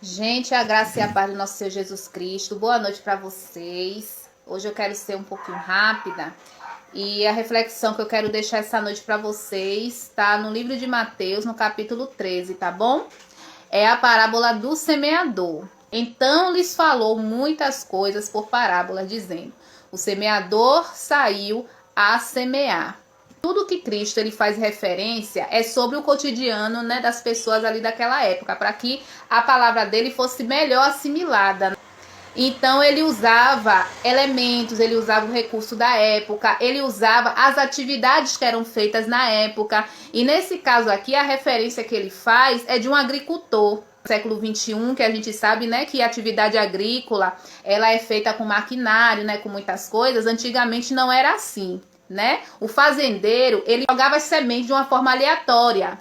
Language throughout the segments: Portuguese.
Gente, a graça e a paz do nosso Senhor Jesus Cristo. Boa noite para vocês. Hoje eu quero ser um pouquinho rápida e a reflexão que eu quero deixar essa noite para vocês está no livro de Mateus, no capítulo 13, tá bom? É a parábola do semeador. Então lhes falou muitas coisas por parábola, dizendo: o semeador saiu a semear. Tudo que Cristo ele faz referência é sobre o cotidiano, né, das pessoas ali daquela época, para que a palavra dele fosse melhor assimilada. Então ele usava elementos, ele usava o recurso da época, ele usava as atividades que eram feitas na época. E nesse caso aqui, a referência que ele faz é de um agricultor. Século 21, que a gente sabe, né, que a atividade agrícola, ela é feita com maquinário, né, com muitas coisas. Antigamente não era assim, né? O fazendeiro, ele jogava as sementes de uma forma aleatória.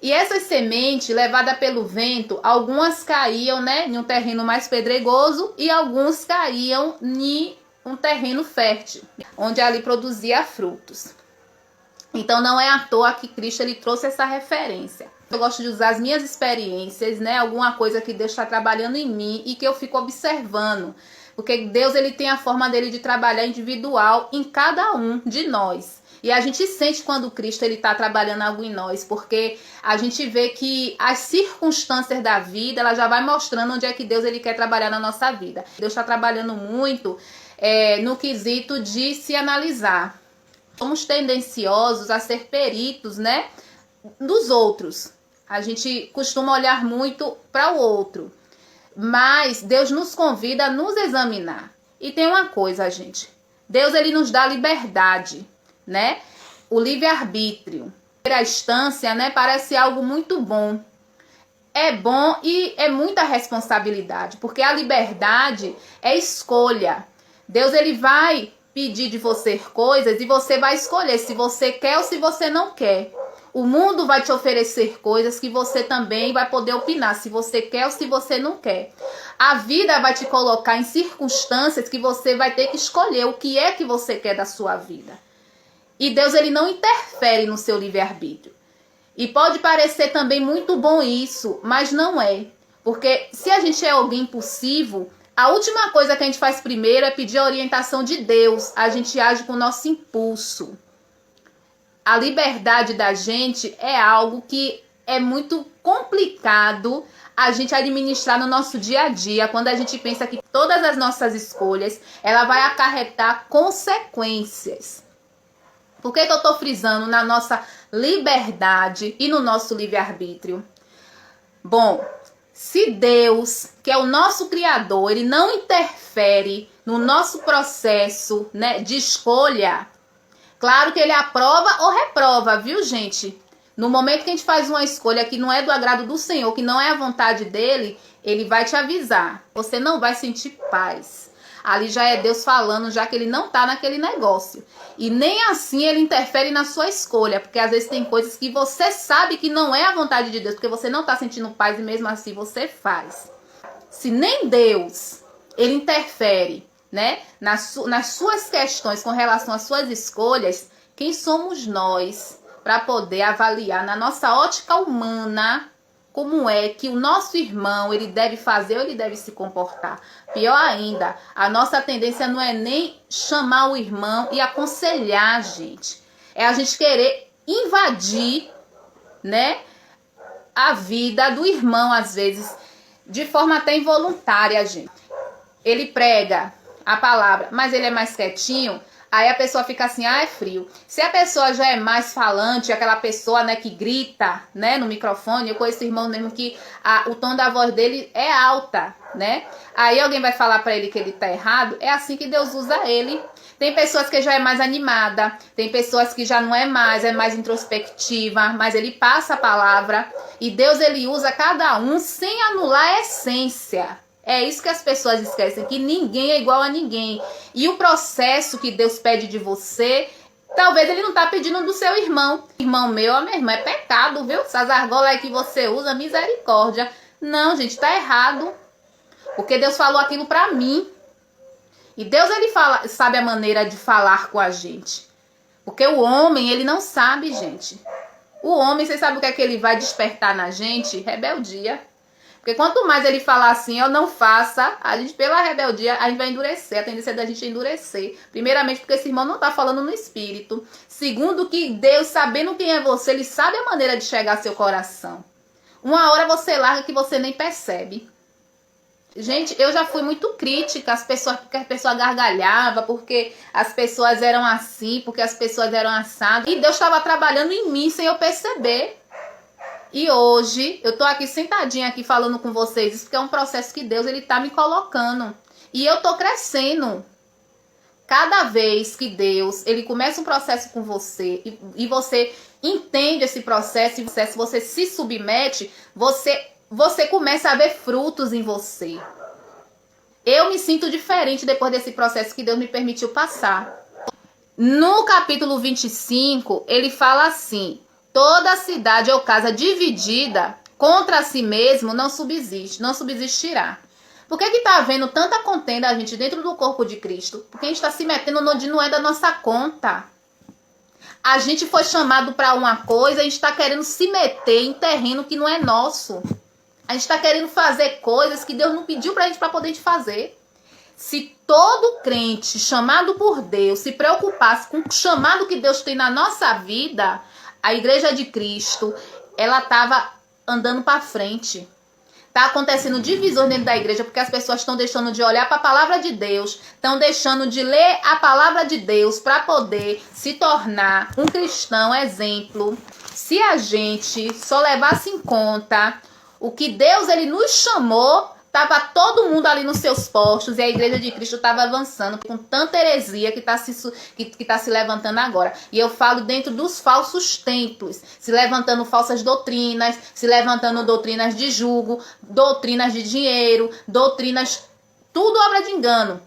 E essas sementes, levadas pelo vento, algumas caíam, né, em um terreno mais pedregoso e alguns caíam em um terreno fértil, onde ali produzia frutos. Então não é à toa que Cristo ele trouxe essa referência. Eu gosto de usar as minhas experiências, né, alguma coisa que Deus está trabalhando em mim e que eu fico observando. Porque Deus ele tem a forma dele de trabalhar individual em cada um de nós. E a gente sente quando Cristo ele está trabalhando algo em nós, porque a gente vê que as circunstâncias da vida, ela já vai mostrando onde é que Deus ele quer trabalhar na nossa vida. Deus está trabalhando muito no quesito de se analisar. Somos tendenciosos a ser peritos, né, dos outros. A gente costuma olhar muito para o outro. Mas Deus nos convida a nos examinar. E tem uma coisa, gente. Deus ele nos dá liberdade, né? O livre-arbítrio. A instância, né, parece algo muito bom. É bom e é muita responsabilidade, porque a liberdade é escolha. Deus ele vai pedir de você coisas e você vai escolher se você quer ou se você não quer. O mundo vai te oferecer coisas que você também vai poder opinar se você quer ou se você não quer. A vida vai te colocar em circunstâncias que você vai ter que escolher o que é que você quer da sua vida. E Deus ele não interfere no seu livre-arbítrio. E pode parecer também muito bom isso, mas não é. Porque se a gente é alguém impulsivo, a última coisa que a gente faz primeiro é pedir a orientação de Deus. A gente age com o nosso impulso. A liberdade da gente é algo que é muito complicado a gente administrar no nosso dia a dia, quando a gente pensa que todas as nossas escolhas, ela vai acarretar consequências. Por que eu estou frisando na nossa liberdade e no nosso livre-arbítrio? Bom, se Deus, que é o nosso Criador, ele não interfere no nosso processo, né, de escolha, claro que ele aprova ou reprova, viu, gente? No momento que a gente faz uma escolha que não é do agrado do Senhor, que não é a vontade dele, ele vai te avisar. Você não vai sentir paz. Ali já é Deus falando, já que ele não tá naquele negócio. E nem assim ele interfere na sua escolha, porque às vezes tem coisas que você sabe que não é a vontade de Deus, porque você não tá sentindo paz e mesmo assim você faz. Se nem Deus, ele interfere, né, nas suas questões com relação às suas escolhas, quem somos nós para poder avaliar na nossa ótica humana como é que o nosso irmão ele deve fazer ou ele deve se comportar? Pior ainda, a nossa tendência não é nem chamar o irmão e aconselhar a gente. É a gente querer invadir, né, a vida do irmão, às vezes, de forma até involuntária, gente. Ele prega a palavra, mas ele é mais quietinho, aí a pessoa fica assim, é frio. Se a pessoa já é mais falante, aquela pessoa, né, que grita, né, no microfone, eu conheço irmão mesmo que o tom da voz dele é alta, né? Aí alguém vai falar pra ele que ele tá errado, é assim que Deus usa ele. Tem pessoas que já é mais animada, tem pessoas que já não é mais introspectiva, mas ele passa a palavra e Deus ele usa cada um sem anular a essência. É isso que as pessoas esquecem, que ninguém é igual a ninguém. E o processo que Deus pede de você, talvez ele não tá pedindo do seu irmão. Irmão meu, minha irmã, é pecado, viu? Essas argolas aí que você usa, misericórdia. Não, gente, tá errado. Porque Deus falou aquilo pra mim. E Deus, ele sabe a maneira de falar com a gente. Porque o homem, ele não sabe, gente. O homem, vocês sabem o que é que ele vai despertar na gente? Rebeldia. Porque quanto mais ele falar assim, eu não faça, a gente, pela rebeldia, a gente vai endurecer. A tendência é da gente endurecer. Primeiramente, porque esse irmão não está falando no espírito. Segundo, que Deus, sabendo quem é você, ele sabe a maneira de chegar ao seu coração. Uma hora você larga que você nem percebe. Gente, eu já fui muito crítica porque as pessoas gargalhavam, porque as pessoas eram assim, porque as pessoas eram assadas. E Deus estava trabalhando em mim sem eu perceber. E hoje, eu tô aqui sentadinha aqui falando com vocês, isso porque é um processo que Deus, ele tá me colocando. E eu tô crescendo. Cada vez que Deus, ele começa um processo com você, e você entende esse processo, e você se submete, você começa a ver frutos em você. Eu me sinto diferente depois desse processo que Deus me permitiu passar. No capítulo 25, ele fala assim: toda cidade ou casa dividida contra si mesmo não subsistirá. Por que está havendo tanta contenda a gente dentro do corpo de Cristo? Porque a gente está se metendo onde não é da nossa conta. A gente foi chamado para uma coisa, a gente está querendo se meter em terreno que não é nosso. A gente está querendo fazer coisas que Deus não pediu para a gente para poder fazer. Se todo crente chamado por Deus se preocupasse com o chamado que Deus tem na nossa vida, a Igreja de Cristo, ela estava andando para frente. Está acontecendo divisões dentro da igreja porque as pessoas estão deixando de olhar para a palavra de Deus, estão deixando de ler a palavra de Deus para poder se tornar um cristão exemplo. Se a gente só levasse em conta o que Deus ele nos chamou, estava todo mundo ali nos seus postos e a Igreja de Cristo estava avançando com tanta heresia que está se levantando agora. E eu falo dentro dos falsos templos, se levantando falsas doutrinas, se levantando doutrinas de jugo, doutrinas de dinheiro, doutrinas, tudo obra de engano.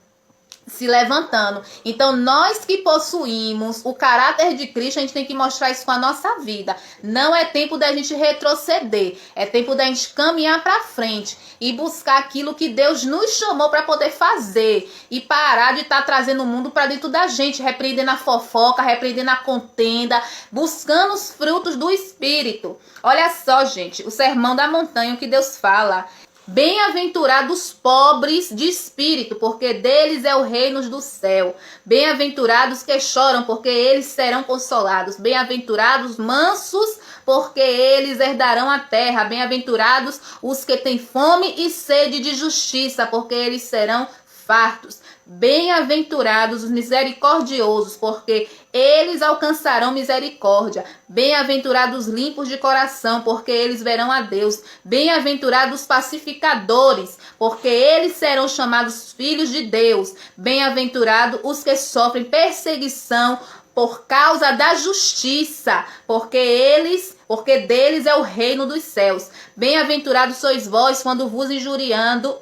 Se levantando. Então, nós que possuímos o caráter de Cristo, a gente tem que mostrar isso com a nossa vida. Não é tempo da gente retroceder. É tempo da gente caminhar para frente e buscar aquilo que Deus nos chamou para poder fazer. E parar de estar trazendo o mundo para dentro da gente, repreendendo a fofoca, repreendendo a contenda, buscando os frutos do Espírito. Olha só, gente, o sermão da montanha, o que Deus fala. Bem-aventurados pobres de espírito, porque deles é o reino do céu. Bem-aventurados que choram, porque eles serão consolados. Bem-aventurados mansos, porque eles herdarão a terra. Bem-aventurados os que têm fome e sede de justiça, porque eles serão fartos. Bem-aventurados os misericordiosos, porque eles alcançarão misericórdia. Bem-aventurados limpos de coração, porque eles verão a Deus. Bem-aventurados pacificadores, porque eles serão chamados filhos de Deus. Bem-aventurados os que sofrem perseguição por causa da justiça, porque deles é o reino dos céus. Bem-aventurados sois vós quando vos injuriarem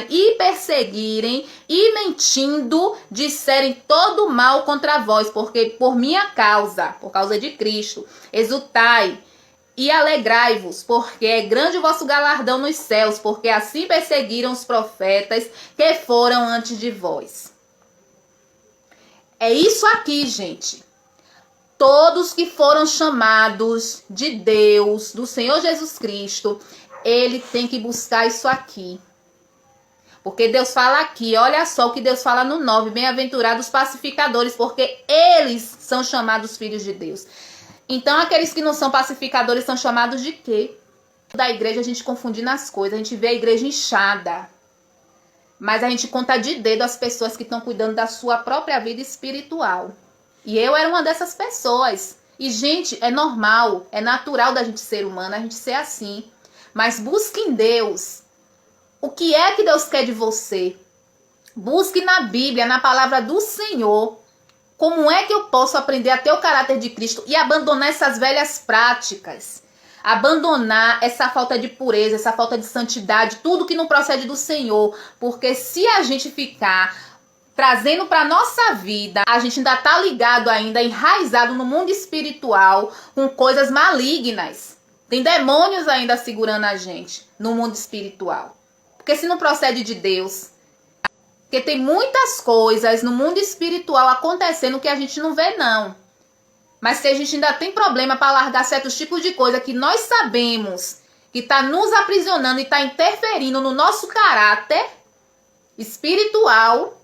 e perseguirem e mentindo disserem todo mal contra vós, porque por minha causa, por causa de Cristo, exultai e alegrai-vos, porque é grande o vosso galardão nos céus, porque assim perseguiram os profetas que foram antes de vós. É isso aqui, gente. Todos que foram chamados de Deus, do Senhor Jesus Cristo, ele tem que buscar isso aqui. Porque Deus fala aqui, olha só o que Deus fala no 9. Bem-aventurados pacificadores, porque eles são chamados filhos de Deus. Então aqueles que não são pacificadores são chamados de quê? Da igreja a gente confundindo as coisas, a gente vê a igreja inchada. Mas a gente conta de dedo as pessoas que estão cuidando da sua própria vida espiritual. E eu era uma dessas pessoas. E gente, é normal, é natural da gente ser humano, a gente ser assim. Mas busque em Deus. O que é que Deus quer de você? Busque na Bíblia, na palavra do Senhor. Como é que eu posso aprender a ter o caráter de Cristo e abandonar essas velhas práticas? Abandonar essa falta de pureza, essa falta de santidade, tudo que não procede do Senhor. Porque se a gente ficar trazendo para nossa vida, a gente ainda está ligado ainda, enraizado no mundo espiritual, com coisas malignas. Tem demônios ainda segurando a gente no mundo espiritual. Porque se não procede de Deus. Porque tem muitas coisas no mundo espiritual acontecendo que a gente não vê, não. Mas que a gente ainda tem problema para largar certos tipos de coisa que nós sabemos que está nos aprisionando e está interferindo no nosso caráter espiritual,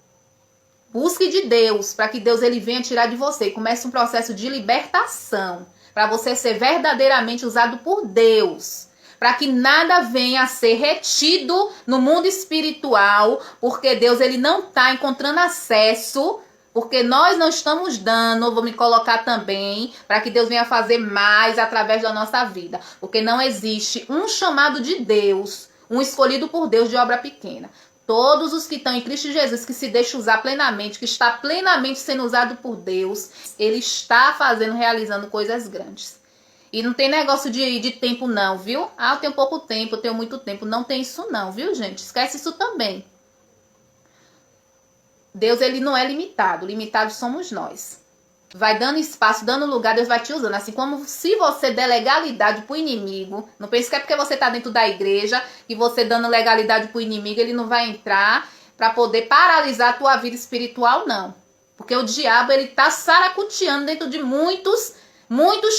busque de Deus, para que Deus ele venha tirar de você e comece um processo de libertação, para você ser verdadeiramente usado por Deus, para que nada venha a ser retido no mundo espiritual, porque Deus ele não está encontrando acesso, porque nós não estamos dando, vou me colocar também, para que Deus venha fazer mais através da nossa vida, porque não existe um chamado de Deus, um escolhido por Deus de obra pequena. Todos os que estão em Cristo Jesus, que se deixam usar plenamente, que está plenamente sendo usado por Deus, ele está fazendo, realizando coisas grandes. E não tem negócio de tempo não, viu? Ah, eu tenho pouco tempo, eu tenho muito tempo. Não tem isso não, viu, gente? Esquece isso também. Deus, ele não é limitado. Limitados somos nós. Vai dando espaço, dando lugar, Deus vai te usando. Assim como se você der legalidade pro inimigo. Não pense que é porque você tá dentro da igreja e você dando legalidade pro inimigo, ele não vai entrar para poder paralisar a tua vida espiritual, não. Porque o diabo, ele tá saracuteando dentro de muitos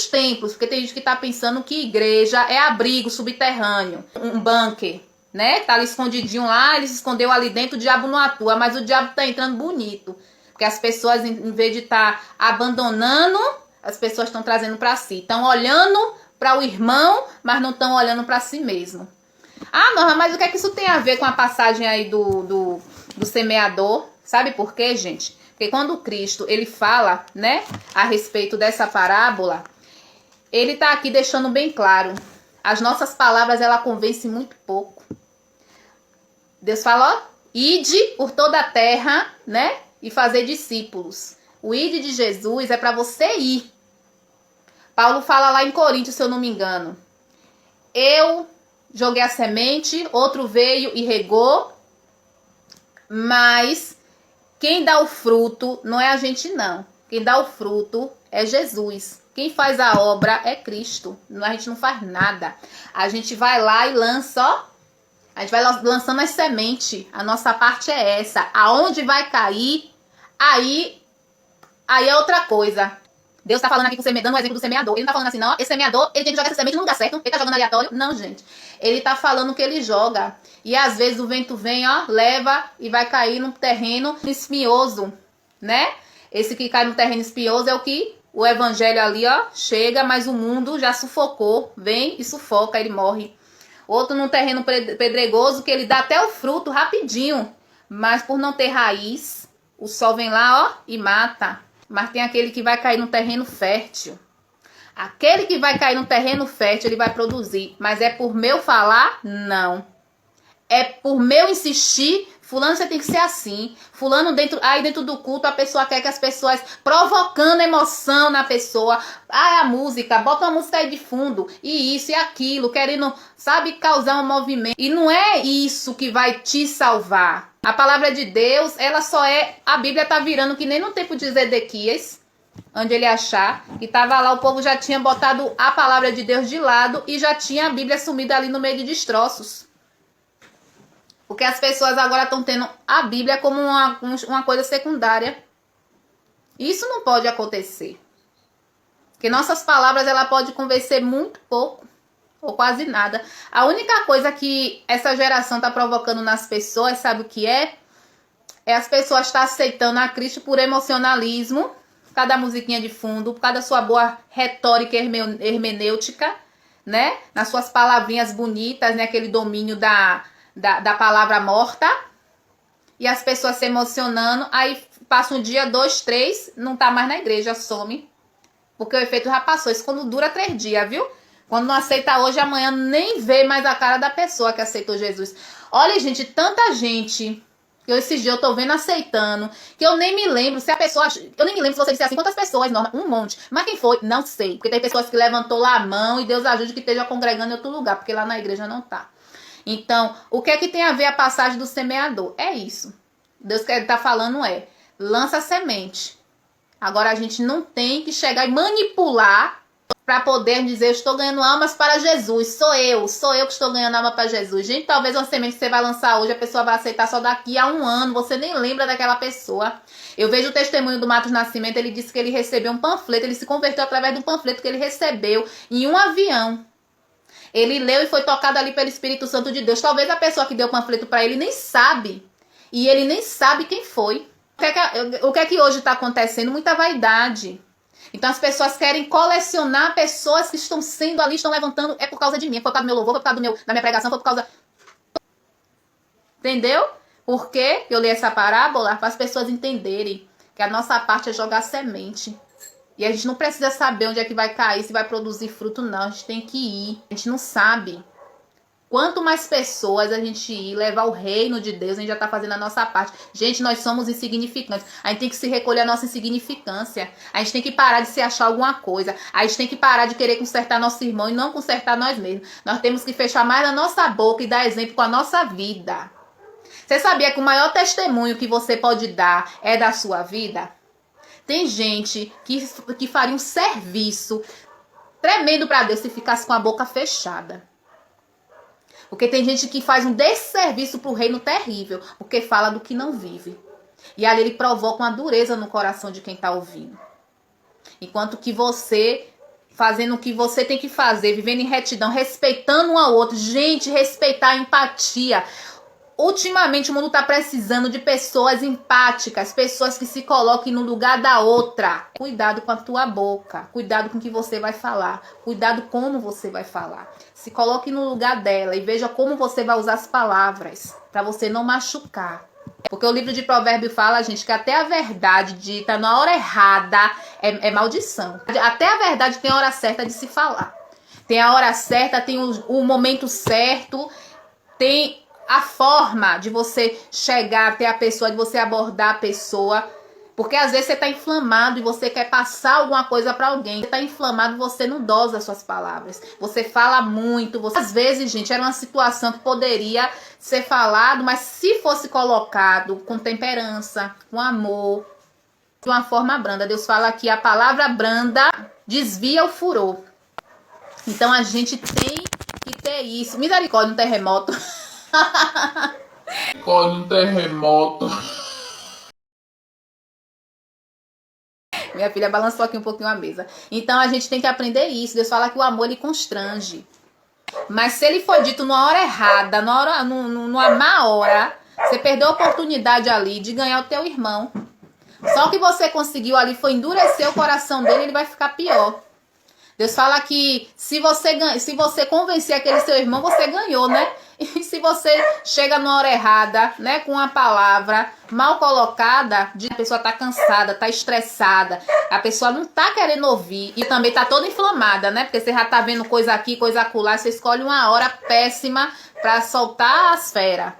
templos, porque tem gente que tá pensando que igreja é abrigo subterrâneo, um bunker, né? Tá ali escondidinho lá, ele se escondeu ali dentro, o diabo não atua, mas o diabo tá entrando bonito, porque as pessoas, em vez de estar abandonando, as pessoas estão trazendo para si, estão olhando para o irmão, mas não estão olhando para si mesmo. Ah, Norma, mas o que é que isso tem a ver com a passagem aí do semeador? Sabe por quê, gente? Porque quando Cristo, ele fala, né, a respeito dessa parábola, ele tá aqui deixando bem claro. As nossas palavras, ela convence muito pouco. Deus fala, ó, ide por toda a terra, né, e fazer discípulos. O ide de Jesus é para você ir. Paulo fala lá em Coríntios, se eu não me engano. Eu joguei a semente, outro veio e regou, mas quem dá o fruto não é a gente, não. Quem dá o fruto é Jesus. Quem faz a obra é Cristo. A gente não faz nada. A gente vai lá e lança, ó. A gente vai lançando as sementes. A nossa parte é essa. Aonde vai cair, aí é outra coisa. Deus está falando aqui com o semeador, dando o exemplo do semeador. Ele não está falando assim, não, esse semeador, ele tem que jogar essa semente no lugar certo, ele está jogando aleatório. Não, gente. Ele está falando que ele joga. E às vezes o vento vem, ó, leva e vai cair num terreno espinhoso, né? Esse que cai no terreno espinhoso é o que o evangelho ali, ó, chega, mas o mundo já sufocou. Vem e sufoca, ele morre. Outro num terreno pedregoso, que ele dá até o fruto rapidinho. Mas por não ter raiz, o sol vem lá, ó, e mata. Mas tem aquele que vai cair no terreno fértil. Aquele que vai cair no terreno fértil, ele vai produzir. Mas é por meu falar? Não. É por meu insistir? Fulano, você tem que ser assim. Fulano, dentro do culto, a pessoa quer que as pessoas, provocando emoção na pessoa. Ah, a música, bota uma música aí de fundo. E isso e aquilo, querendo, sabe, causar um movimento. E não é isso que vai te salvar. A palavra de Deus, ela só é... A Bíblia tá virando que nem no tempo de Zedequias, onde ele achar que tava lá, o povo já tinha botado a palavra de Deus de lado e já tinha a Bíblia sumida ali no meio de destroços. Porque as pessoas agora estão tendo a Bíblia como uma coisa secundária. Isso não pode acontecer. Porque nossas palavras, ela pode convencer muito pouco, ou quase nada. A única coisa que essa geração está provocando nas pessoas, sabe o que é? É as pessoas estar aceitando a Cristo por emocionalismo, por causa da musiquinha de fundo, por causa da sua boa retórica hermenêutica, né? Nas suas palavrinhas bonitas, né? Aquele domínio da palavra morta. E as pessoas se emocionando, aí passa um dia, 2, 3, não tá mais na igreja, some. Porque o efeito já passou. Isso quando dura 3 dias, viu? Quando não aceita hoje, amanhã nem vê mais a cara da pessoa que aceitou Jesus. Olha, gente, tanta gente que esses dias eu tô vendo aceitando, que eu nem me lembro se a pessoa... Eu nem me lembro se você disse assim, quantas pessoas, Norma? Um monte. Mas quem foi? Não sei. Porque tem pessoas que levantou lá a mão e Deus ajude que esteja congregando em outro lugar, porque lá na igreja não tá. Então, o que é que tem a ver a passagem do semeador? É isso. Deus que ele tá falando é, lança a semente. Agora a gente não tem que chegar e manipular para poder dizer, eu estou ganhando almas para Jesus, sou eu que estou ganhando alma para Jesus. Gente, talvez uma semente que você vai lançar hoje, a pessoa vai aceitar só daqui a 1 ano, você nem lembra daquela pessoa. Eu vejo o testemunho do Matos Nascimento, ele disse que ele recebeu um panfleto, ele se converteu através de um panfleto que ele recebeu em um avião. Ele leu e foi tocado ali pelo Espírito Santo de Deus. Talvez a pessoa que deu o panfleto para ele nem sabe. E ele nem sabe quem foi. O que é que hoje está acontecendo? Muita vaidade. Então as pessoas querem colecionar pessoas que estão sendo ali, estão levantando. É por causa de mim, é por causa do meu louvor, foi por causa da minha pregação, foi por causa... Entendeu? Por que eu li essa parábola? Para as pessoas entenderem que a nossa parte é jogar semente. E a gente não precisa saber onde é que vai cair, se vai produzir fruto, não. A gente tem que ir. A gente não sabe. Quanto mais pessoas a gente ir levar o reino de Deus, a gente já está fazendo a nossa parte. Gente, nós somos insignificantes. A gente tem que se recolher a nossa insignificância. A gente tem que parar de se achar alguma coisa. A gente tem que parar de querer consertar nosso irmão e não consertar nós mesmos. Nós temos que fechar mais a nossa boca e dar exemplo com a nossa vida. Você sabia que o maior testemunho que você pode dar é da sua vida? Tem gente que faria um serviço tremendo para Deus se ficasse com a boca fechada. Porque tem gente que faz um desserviço pro reino terrível, porque fala do que não vive. E ali ele provoca uma dureza no coração de quem está ouvindo. Enquanto que você, fazendo o que você tem que fazer, vivendo em retidão, respeitando um ao outro. Gente, respeitar a empatia. Ultimamente o mundo está precisando de pessoas empáticas, pessoas que se coloquem no lugar da outra. Cuidado com a tua boca, cuidado com o que você vai falar, cuidado como você vai falar. Se coloque no lugar dela e veja como você vai usar as palavras, para você não machucar. Porque o livro de Provérbios fala, gente, que até a verdade dita na hora errada é maldição. Até a verdade tem a hora certa de se falar. Tem a hora certa, tem o momento certo, tem a forma de você chegar até a pessoa, de você abordar a pessoa. Porque às vezes você está inflamado e você quer passar alguma coisa para alguém. Você está inflamado e você não dosa as suas palavras. Você fala muito. Às vezes, gente, era uma situação que poderia ser falado, mas se fosse colocado com temperança, com amor, de uma forma branda. Deus fala que a palavra branda desvia o furor. Então a gente tem que ter isso. Misericórdia, um terremoto. Pode um terremoto. Minha filha balançou aqui um pouquinho a mesa. Então a gente tem que aprender isso. Deus fala que o amor ele constrange. Mas se ele for dito numa hora errada, numa má hora, você perdeu a oportunidade ali de ganhar o teu irmão. Só o que você conseguiu ali foi endurecer o coração dele, ele vai ficar pior. Deus fala que se você convencer aquele seu irmão, você ganhou, né? E se você chega numa hora errada, né, com uma palavra mal colocada, a pessoa tá cansada, tá estressada, a pessoa não tá querendo ouvir e também tá toda inflamada, né? Porque você já tá vendo coisa aqui, coisa acolá, você escolhe uma hora péssima pra soltar as feras.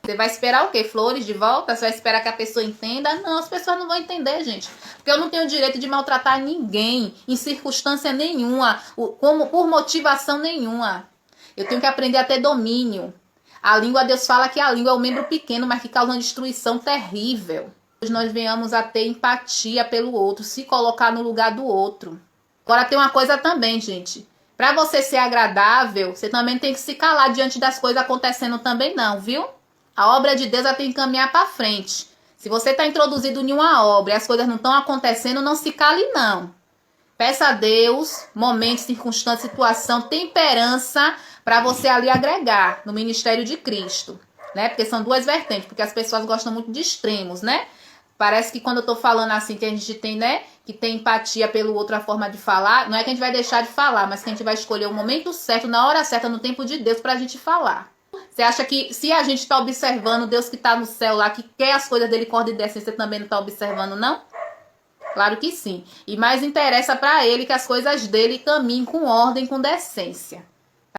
Você vai esperar o quê? Flores de volta? Você vai esperar que a pessoa entenda? Não, as pessoas não vão entender, gente. Porque eu não tenho o direito de maltratar ninguém, em circunstância nenhuma, por motivação nenhuma. Eu tenho que aprender a ter domínio. A língua, Deus fala que a língua é um membro pequeno, mas que causa uma destruição terrível. Nós venhamos a ter empatia pelo outro, se colocar no lugar do outro. Agora tem uma coisa também, gente. Para você ser agradável, você também tem que se calar diante das coisas acontecendo também não, viu? A obra de Deus ela tem que caminhar para frente. Se você está introduzido em uma obra e as coisas não estão acontecendo, não se cale não. Peça a Deus, momento, circunstância, situação, temperança para você ali agregar no ministério de Cristo, né? Porque são duas vertentes, porque as pessoas gostam muito de extremos, né? Parece que quando eu tô falando assim, que a gente tem, né? Que tem empatia pelo outro, a forma de falar, não é que a gente vai deixar de falar, mas que a gente vai escolher o momento certo, na hora certa, no tempo de Deus pra gente falar. Você acha que se a gente está observando Deus que está no céu lá, que quer as coisas dele com ordem e decência, você também não está observando, não? Claro que sim. E mais interessa para ele que as coisas dele caminhem com ordem, com decência.